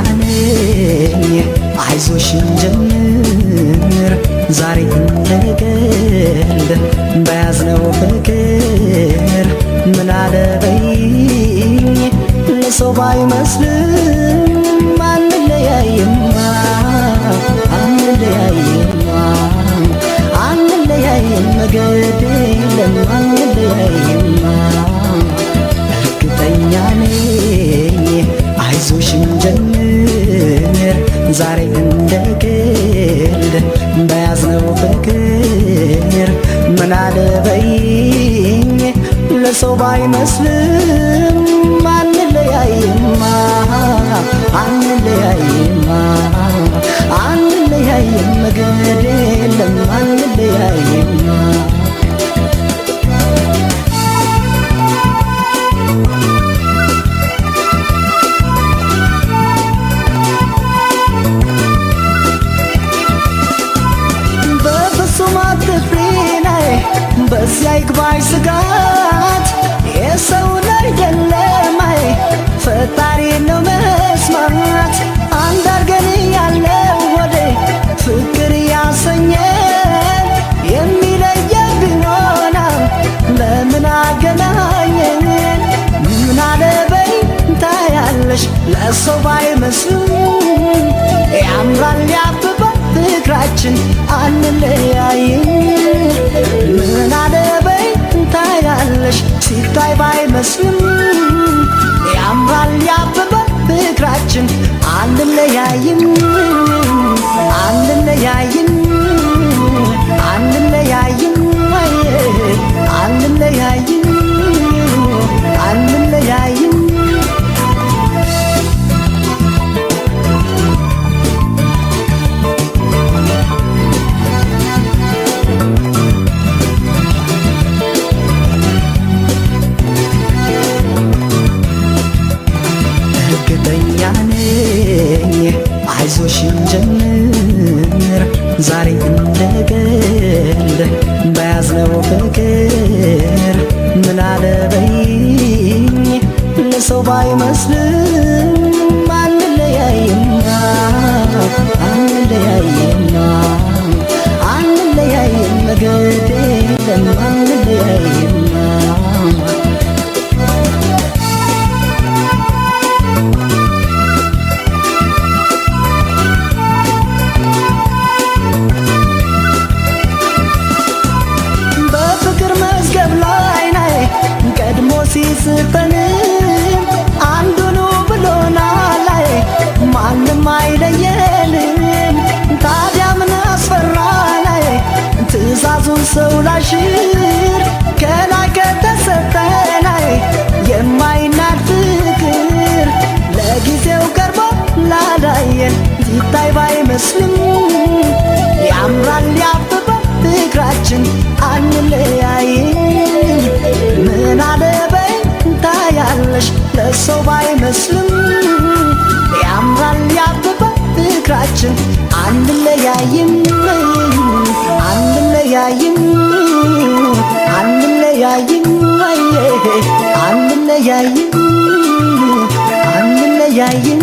ነኝ አይዞሽ እንጀምር ዛሬ እንደቀልድ በያዝነው ፍቅር ምን አለበይኝ ለሰው ባይመስልም አንለያይማ አንለያይማ አንለያይም ግድ የለም አንለያይማ እርግጠኛ ነኝ አይዞሽ እንጀምር ዛሬ እንደቀልድ በያዝነው ፍቅር ምን አለበይኝ ለሰው ባይመስልም አንለያይማ አንለያይማ አንለያይም ግድ የለም አንለያይማ በዚያ ይግባኝ ስጋት የሰውን አይደለም አይ ፈጣሪ ነው መስማት አንድ አርገን ያለው ወደ ፍቅር ያሰኘን የሚለየብን ሆና ለምን አገናኘን ምን አለበይ ታያለሽ ለሰው ባይመስልም ያምራል ያብባል ፍቅራችን አንለያይም ምን አለበይ ታያለሽ ሲታይ ባይመስልም ያምራል ያብባል ፍቅራችን አንለያይም አንለያይም አንለያይም አንለያይም አንለያይም አይዞሽ እንጀምር ዛሬ እንደቀልድ በያዝነው ፍቅር ምን አለበይኝ ለሰው ባይመስልም አንለያይማ አንለያይማ አንለያይም ግድ የለም አንለያይማ ሲስፈንም አንዱኑ ብሎናል ላይ ማንም አይለየንም ታዲያ ምን አስፈራ ላይ ትእዛዙን ሰው ላሽር ከላይ ከተሰጠ ላይ የማይናድ ፍቅር ለጊዜው ቀርቦ ላላየን ሲታይ ባይመስልም ያምራል ያብባል ፍቅራችን አንለያይም ምን አለበይ ታያለሽ ለሰው ባይመስልም ያምራል ያብባል ፍቅራችን አንለያይም አንለያይም አንለያይም አንለያይም አንለያይም